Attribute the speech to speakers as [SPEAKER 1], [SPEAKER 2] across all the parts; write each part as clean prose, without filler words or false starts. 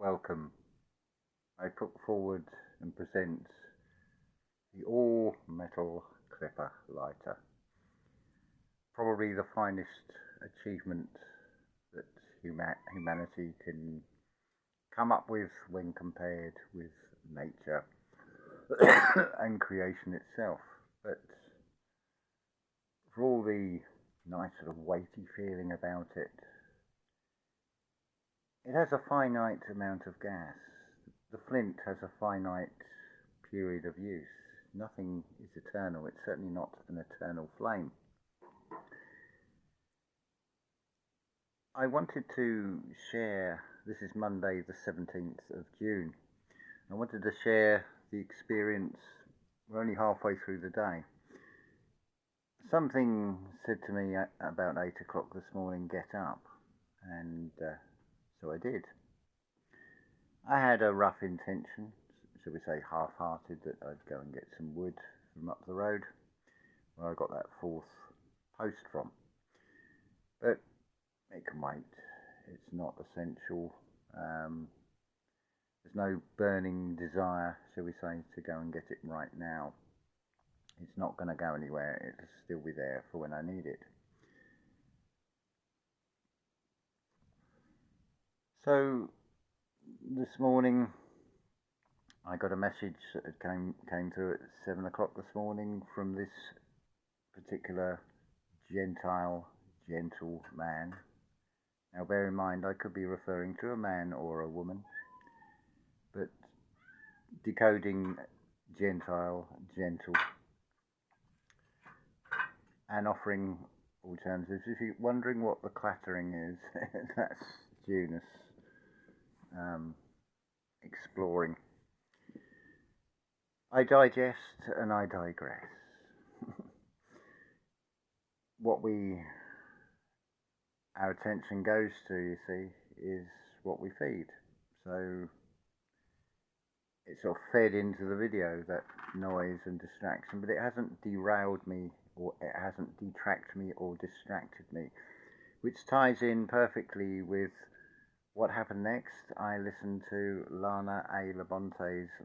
[SPEAKER 1] Welcome. I put forward and present the all-metal clipper lighter. Probably the finest achievement that humanity can come up with when compared with nature and creation itself. But for all the nice sort of weighty feeling about it, it has a finite amount of gas. The flint has a finite period of use. Nothing is eternal. It's certainly not an eternal flame. I wanted to share, this is Monday the 17th of June, I wanted to share the experience. We're only halfway through the day. Something said to me at about 8 o'clock this morning, get up, and so I did. I had a rough intention, shall we say half-hearted, that I'd go and get some wood from up the road where I got that fourth post from. But it can wait. It's not essential. There's no burning desire, shall we say, to go and get it right now. It's not going to go anywhere. It'll still be there for when I need it. So this morning I got a message that came through at 7 o'clock this morning from this particular gentle man. Now bear in mind, I could be referring to a man or a woman, but decoding gentle, and offering alternatives. If you're wondering what the clattering is, that's Junus exploring. I digest and I digress. Our attention goes to, you see, is what we feed. So it sort of fed into the video, that noise and distraction, but it hasn't derailed me, or it hasn't detracted me or distracted me, which ties in perfectly with what happened next. I listened to Lana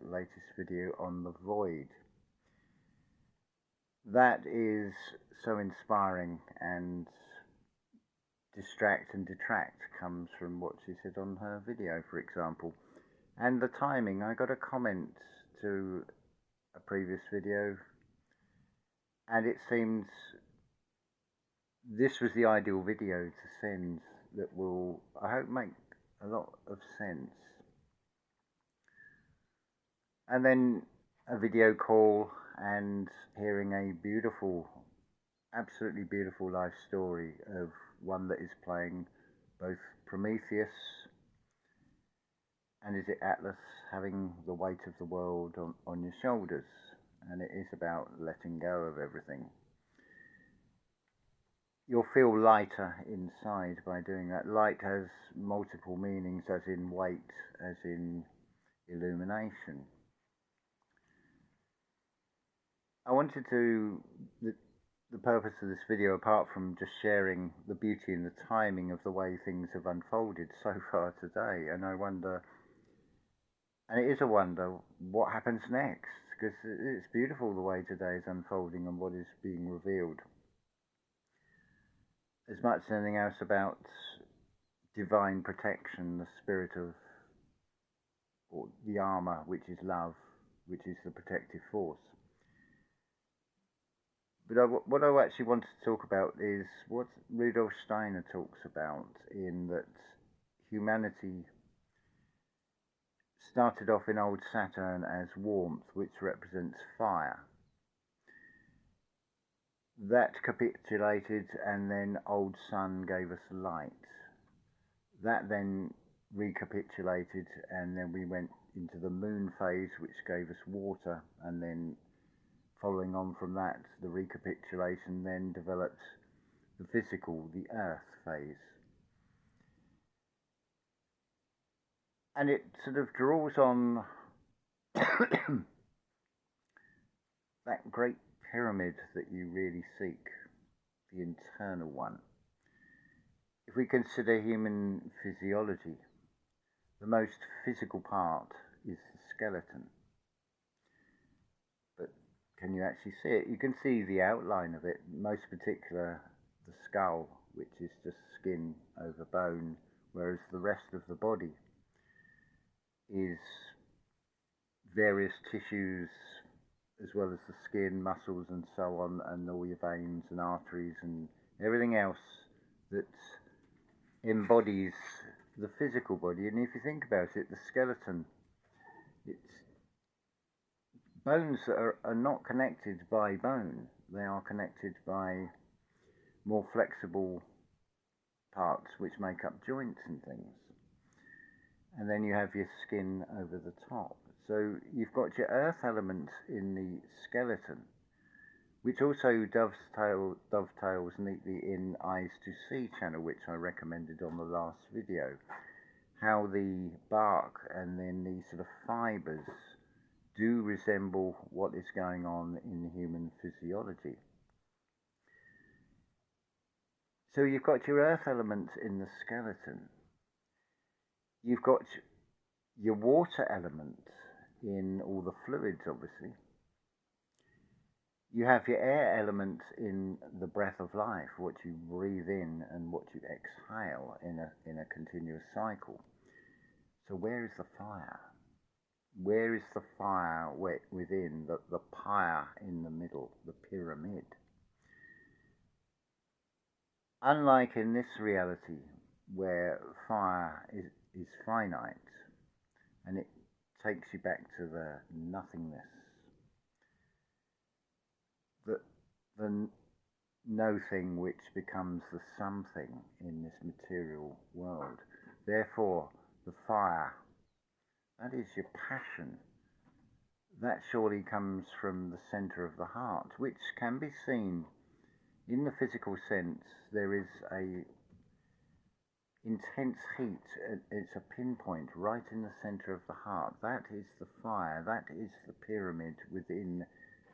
[SPEAKER 1] latest video on the void. That is so inspiring, and distract and detract comes from what she said on her video, for example. And the timing, I got a comment to a previous video, and it seems this was the ideal video to send, that will, I hope, make a lot of sense. And then a video call and hearing a beautiful, absolutely beautiful life story of one that is playing both Prometheus and is it Atlas, having the weight of the world on your shoulders. And it is about letting go of everything. You'll feel lighter inside by doing that. Light has multiple meanings, as in weight, as in illumination. I wanted to, the purpose of this video, apart from just sharing the beauty and the timing of the way things have unfolded so far today, and I wonder, and it is a wonder, what happens next, because it's beautiful the way today is unfolding and what is being revealed. As much as anything else, about divine protection, the spirit of, or the armor, which is love, which is the protective force. But what I actually wanted to talk about is what Rudolf Steiner talks about, in that humanity started off in old Saturn as warmth, which represents fire. That capitulated, and then old sun gave us light. That then recapitulated, and then we went into the moon phase, which gave us water, and then following on from that, the recapitulation then developed the physical, the earth phase. And it sort of draws on that great pyramid that you really seek, the internal one. If we consider human physiology, The most physical part is the skeleton. But can you actually see it? You can see the outline of it, most particular the skull, which is just skin over bone, whereas the rest of the body is various tissues as well as the skin, muscles and so on, and all your veins and arteries and everything else that embodies the physical body. And if you think about it, the skeleton, it's bones that are not connected by bone. They are connected by more flexible parts which make up joints and things. And then you have your skin over the top. So you've got your earth element in the skeleton, which also dovetails neatly in Eyes to See channel, which I recommended on the last video. How the bark and then these sort of fibres do resemble what is going on in human physiology. So you've got your earth element in the skeleton. You've got your water element in all the fluids, obviously. You have your air element in the breath of life, what you breathe in and what you exhale in a continuous cycle. So where is the fire? Where is the fire within the pyre in the middle, the pyramid? Unlike in this reality, where fire is finite, and it takes you back to the nothingness, the no thing which becomes the something in this material world. Therefore, the fire, that is your passion, that surely comes from the center of the heart, which can be seen in the physical sense. There is a intense heat. It's a pinpoint right in the center of the heart. That is the fire. That is the pyramid within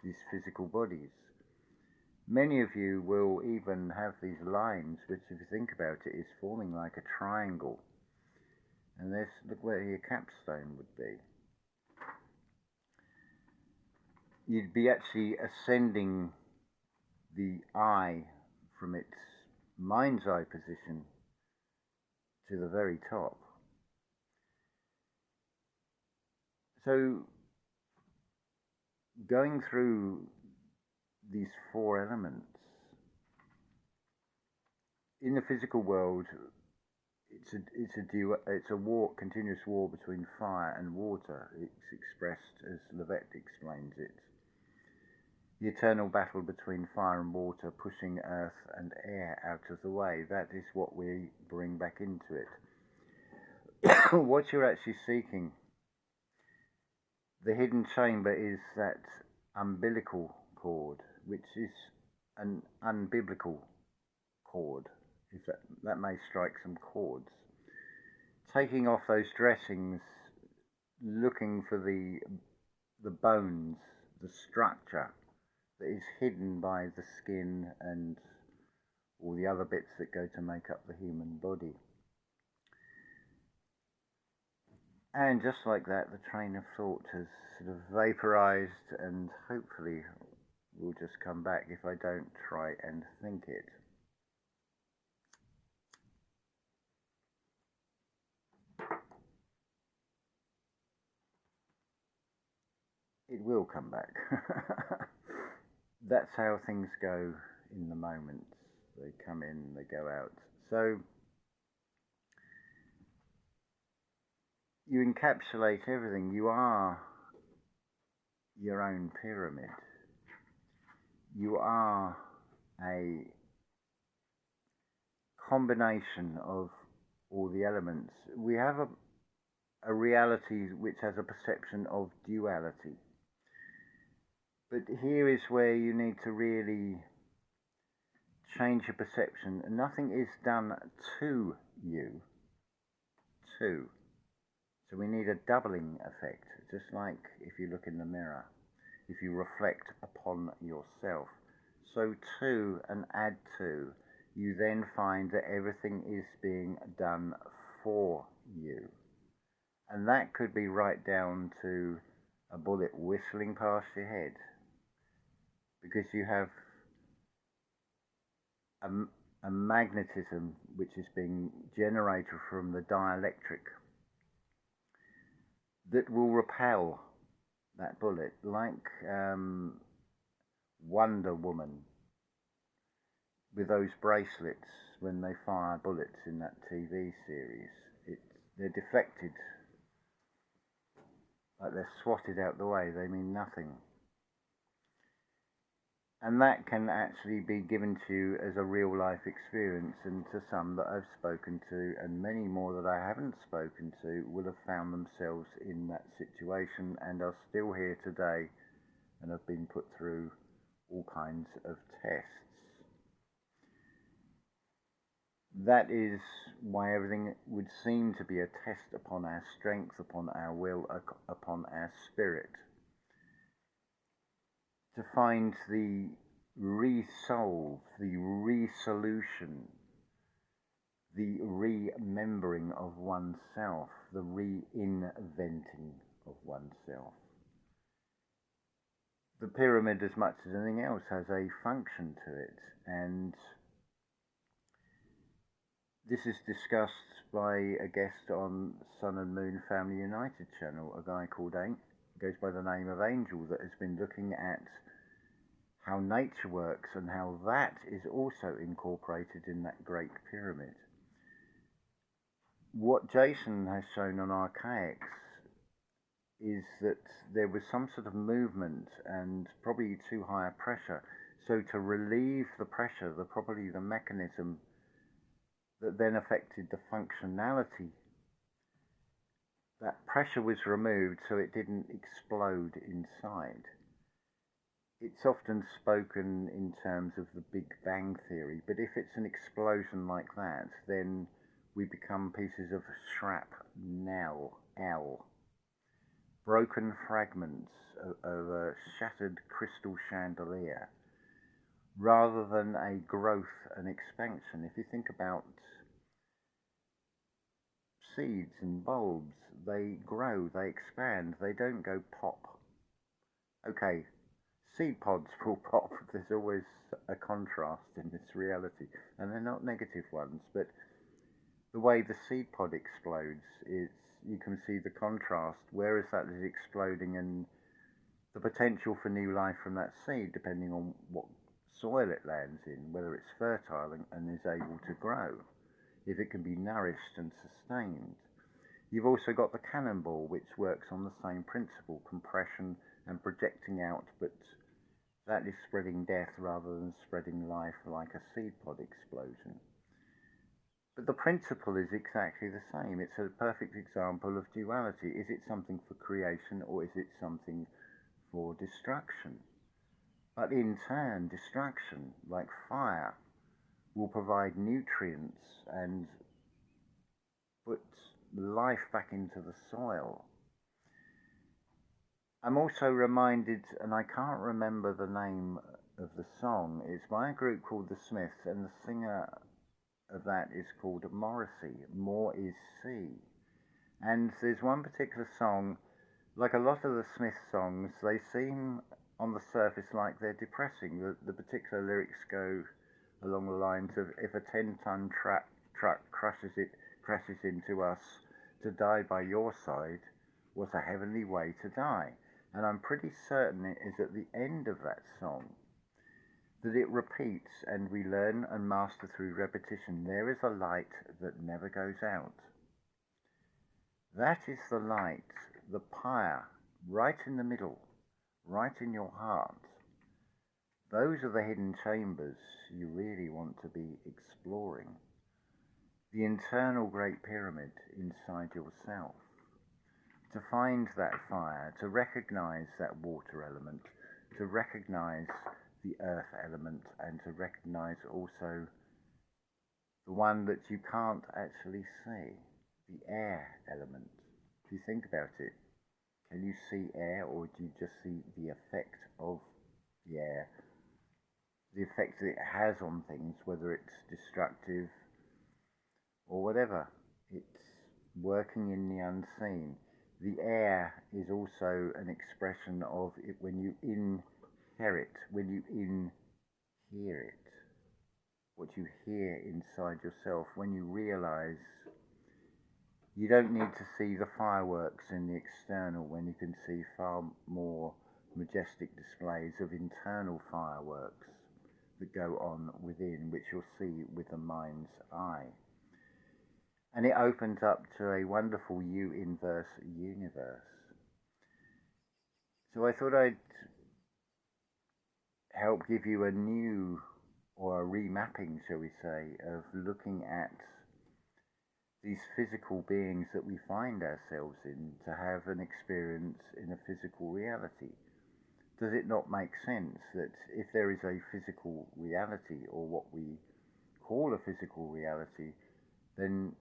[SPEAKER 1] these physical bodies. Many of you will even have these lines, which if you think about it is forming like a triangle. And this, look where your capstone would be. You'd be actually ascending the eye from its mind's eye position to the very top. So going through these four elements in the physical world, it's a war, continuous war between fire and water. It's expressed as Levette explains it. The eternal battle between fire and water, pushing earth and air out of the way. That is what we bring back into it. What you're actually seeking, the hidden chamber, is that umbilical cord, which is an unbiblical cord, if that may strike some chords. Taking off those dressings, looking for the bones, the structure that is hidden by the skin and all the other bits that go to make up the human body. And just like that, the train of thought has sort of vaporized and hopefully will just come back if I don't try and think it. It will come back. That's how things go in the moments. They come in, they go out. So you encapsulate everything. You are your own pyramid. You are a combination of all the elements. We have a reality which has a perception of duality. But here is where you need to really change your perception. Nothing is done to you. So we need a doubling effect, just like if you look in the mirror, if you reflect upon yourself. So to and add to, you then find that everything is being done for you. And that could be right down to a bullet whistling past your head, because you have a, a magnetism which is being generated from the dielectric that will repel that bullet, like Wonder Woman with those bracelets when they fire bullets in that TV series. They're deflected, like they're swatted out the way. They mean nothing. And that can actually be given to you as a real life experience, and to some that I've spoken to, and many more that I haven't spoken to, will have found themselves in that situation and are still here today and have been put through all kinds of tests. That is why everything would seem to be a test upon our strength, upon our will, upon our spirit. To find the resolve, the resolution, the remembering of oneself, the reinventing of oneself. The pyramid, as much as anything else, has a function to it, and this is discussed by a guest on Sun and Moon Family United channel, a guy called goes by the name of Angel, that has been looking at how nature works and how that is also incorporated in that Great Pyramid. What Jason has shown on Archaix is that there was some sort of movement and probably too high a pressure. So to relieve the pressure, probably the mechanism that then affected the functionality, that pressure was removed so it didn't explode inside. It's often spoken in terms of the Big Bang Theory, but if it's an explosion like that, then we become pieces of shrapnel, broken fragments of a shattered crystal chandelier, rather than a growth and expansion. If you think about seeds and bulbs, they grow, they expand, they don't go pop. Okay, seed pods will pop. There's always a contrast in this reality, and they're not negative ones, but the way the seed pod explodes is, you can see the contrast. Whereas that is exploding, and the potential for new life from that seed, depending on what soil it lands in, whether it's fertile and is able to grow, if it can be nourished and sustained. You've also got the cannonball, which works on the same principle, compression and projecting out, but that is spreading death rather than spreading life like a seed pod explosion. But the principle is exactly the same. It's a perfect example of duality. Is it something for creation, or is it something for destruction? But in turn, destruction, like fire, will provide nutrients and put life back into the soil. I'm also reminded, and I can't remember the name of the song, it's by a group called The Smiths, and the singer of that is called More-Is-Sey, More-Is-Sey. And there's one particular song, like a lot of the Smiths songs, they seem on the surface like they're depressing. The particular lyrics go along the lines of, if a 10-ton truck crashes into us, to die by your side was a heavenly way to die. And I'm pretty certain it is at the end of that song that it repeats, and we learn and master through repetition. There is a light that never goes out. That is the light, the pyre, right in the middle, right in your heart. Those are the hidden chambers you really want to be exploring. The internal Great Pyramid inside yourself. To find that fire, to recognize that water element, to recognize the earth element, and to recognize also the one that you can't actually see, the air element. If you think about it, can you see air, or do you just see the effect of the air, the effect that it has on things, whether it's destructive or whatever? It's working in the unseen. The air is also an expression of it when you inherit, when you inhear it, what you hear inside yourself, when you realize you don't need to see the fireworks in the external when you can see far more majestic displays of internal fireworks that go on within, which you'll see with the mind's eye. And it opens up to a wonderful U-inverse universe. So I thought I'd help give you a new, or a remapping, shall we say, of looking at these physical beings that we find ourselves in to have an experience in a physical reality. Does it not make sense that if there is a physical reality, or what we call a physical reality, then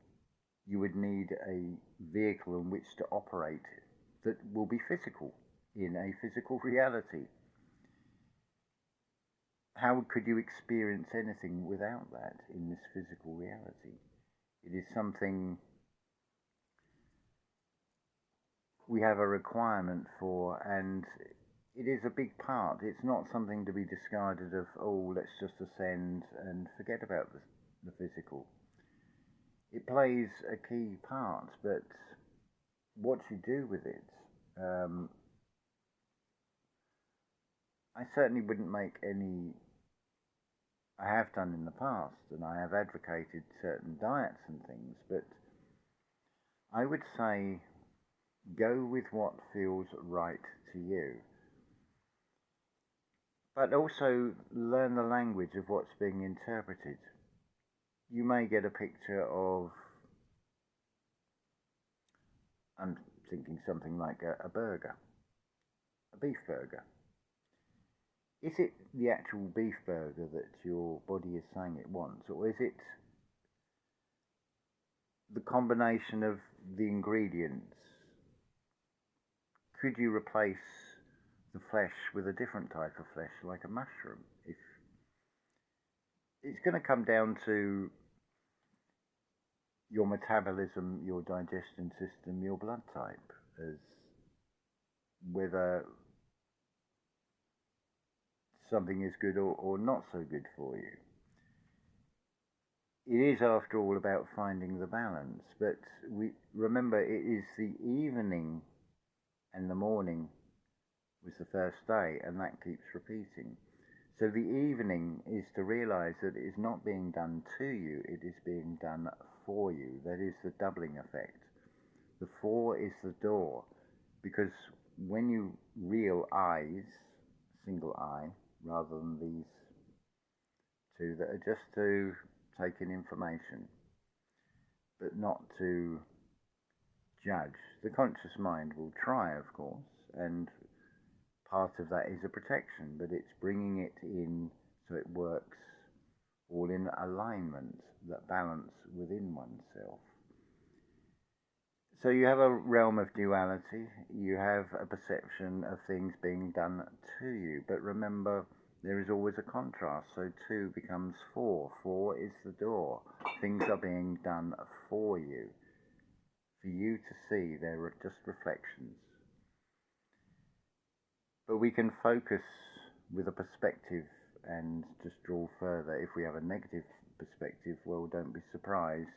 [SPEAKER 1] you would need a vehicle in which to operate that will be physical in a physical reality? How could you experience anything without that in this physical reality? It is something we have a requirement for, and it is a big part. It's not something to be discarded of, oh, let's just ascend and forget about the physical. It plays a key part, but what you do with it, I certainly wouldn't make any. I have done in the past, and I have advocated certain diets and things, but I would say go with what feels right to you. But also learn the language of what's being interpreted. You may get a picture of, I'm thinking something like a burger, a beef burger. Is it the actual beef burger that your body is saying it wants, or is it the combination of the ingredients? Could you replace the flesh with a different type of flesh, like a mushroom? If it's going to come down to your metabolism, your digestion system, your blood type, as whether something is good or not so good for you. It is, after all, about finding the balance, but we remember it is the evening and the morning was the first day, and that keeps repeating. So the evening is to realize that it is not being done to you, it is being done for you. That is the doubling effect. The 4 is the door, because when you reel eyes, single eye, rather than these 2 that are just to take in information, but not to judge. The conscious mind will try, of course, and part of that is a protection, but it's bringing it in so it works all in alignment, that balance within oneself. So you have a realm of duality, you have a perception of things being done to you, but remember, there is always a contrast, so 2 becomes 4. 4 is the door. Things are being done for you to see. They're just reflections. But we can focus with a perspective and just draw further. If we have a negative perspective, well, don't be surprised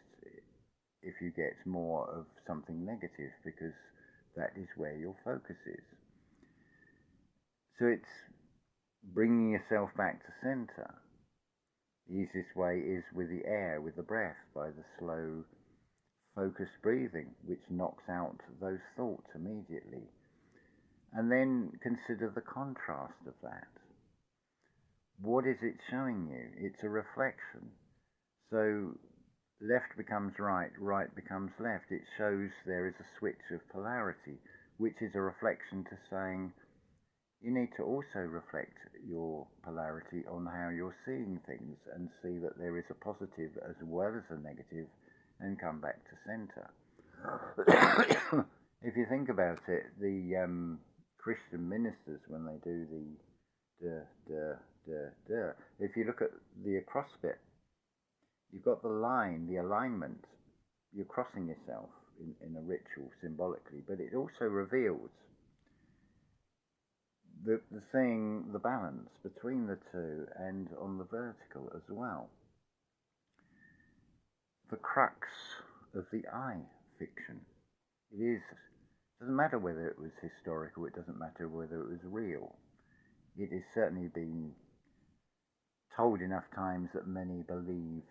[SPEAKER 1] if you get more of something negative, because that is where your focus is. So it's bringing yourself back to center. The easiest way is with the air, with the breath, by the slow, focused breathing, which knocks out those thoughts immediately. And then consider the contrast of that. What is it showing you? It's a reflection. So left becomes right, right becomes left. It shows there is a switch of polarity, which is a reflection to saying, you need to also reflect your polarity on how you're seeing things and see that there is a positive as well as a negative, and come back to center. If you think about it, the Christian ministers, when they do the if you look at the across bit, you've got the line, the alignment. You're crossing yourself. in a ritual symbolically, but it also reveals the balance between the two and on the vertical as well. The crux of the I fiction. It doesn't matter whether it was historical, it doesn't matter whether it was real. It has certainly been told enough times that many believe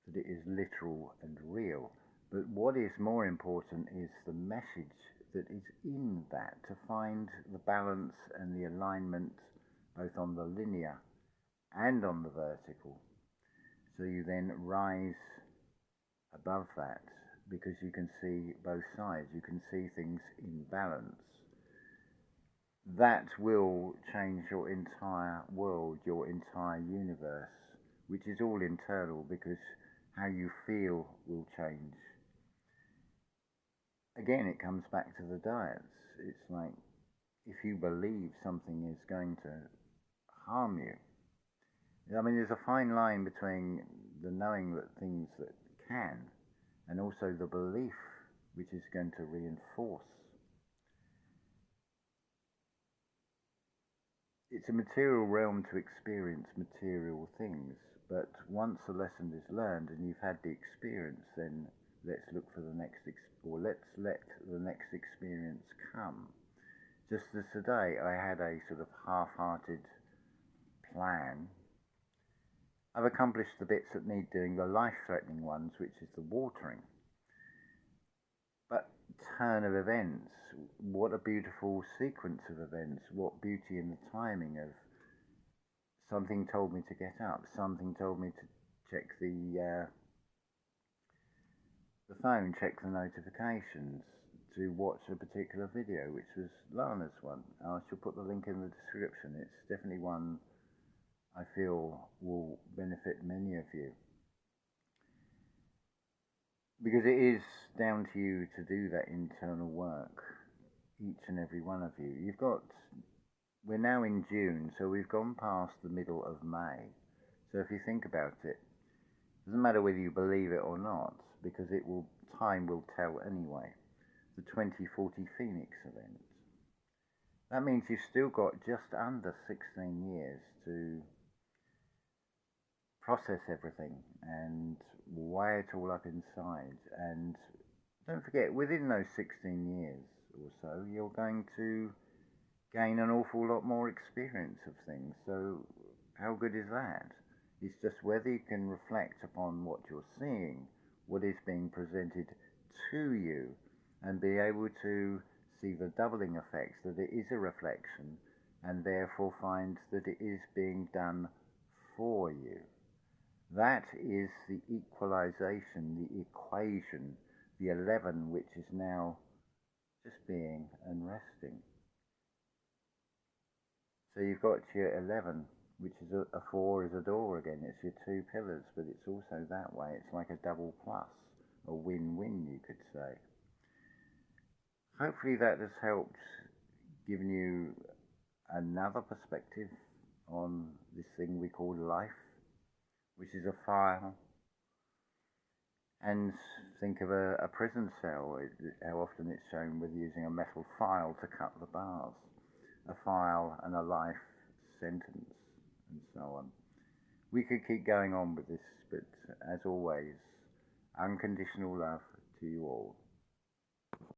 [SPEAKER 1] that it is literal and real. But what is more important is the message that is in that, to find the balance and the alignment both on the linear and on the vertical. So you then rise above that because you can see both sides, you can see things in balance. That will change your entire world, your entire universe, which is all internal because how you feel will change. Again, it comes back to the diets. It's like if you believe something is going to harm you. I mean, there's a fine line between the knowing that things that can and also the belief which is going to reinforce. It's a material realm to experience material things, but once a lesson is learned and you've had the experience, then let's look for the next, or let's let the next experience come. Just as today, I had a sort of half-hearted plan. I've accomplished the bits that need doing, the life-threatening ones, which is the watering. But turn of events, what a beautiful sequence of events, what beauty in the timing of something told me to get up, something told me to check the phone, check the notifications, to watch a particular video, which was Lana's one. I shall put the link in the description. It's definitely one I feel will benefit many of you. Because it is down to you to do that internal work, each and every one of you. We're now in June, so we've gone past the middle of May. So if you think about it, it doesn't matter whether you believe it or not, because time will tell anyway. The 2040 Phoenix event. That means you've still got just under 16 years to process everything and weigh it all up inside. And don't forget, within those 16 years or so, you're going to gain an awful lot more experience of things. So how good is that? It's just whether you can reflect upon what you're seeing, what is being presented to you, and be able to see the doubling effects, that it is a reflection, and therefore find that it is being done for you. That is the equalization, the equation, the 11, which is now just being and resting. So you've got your 11, which is a 4 is a door again. It's your 2 pillars, but it's also that way. It's like a double plus, a win-win, you could say. Hopefully that has helped, given you another perspective on this thing we call life, which is a file. And think of a prison cell, how often it's shown with using a metal file to cut the bars. A file and a life sentence, and so on. We could keep going on with this, but as always, unconditional love to you all.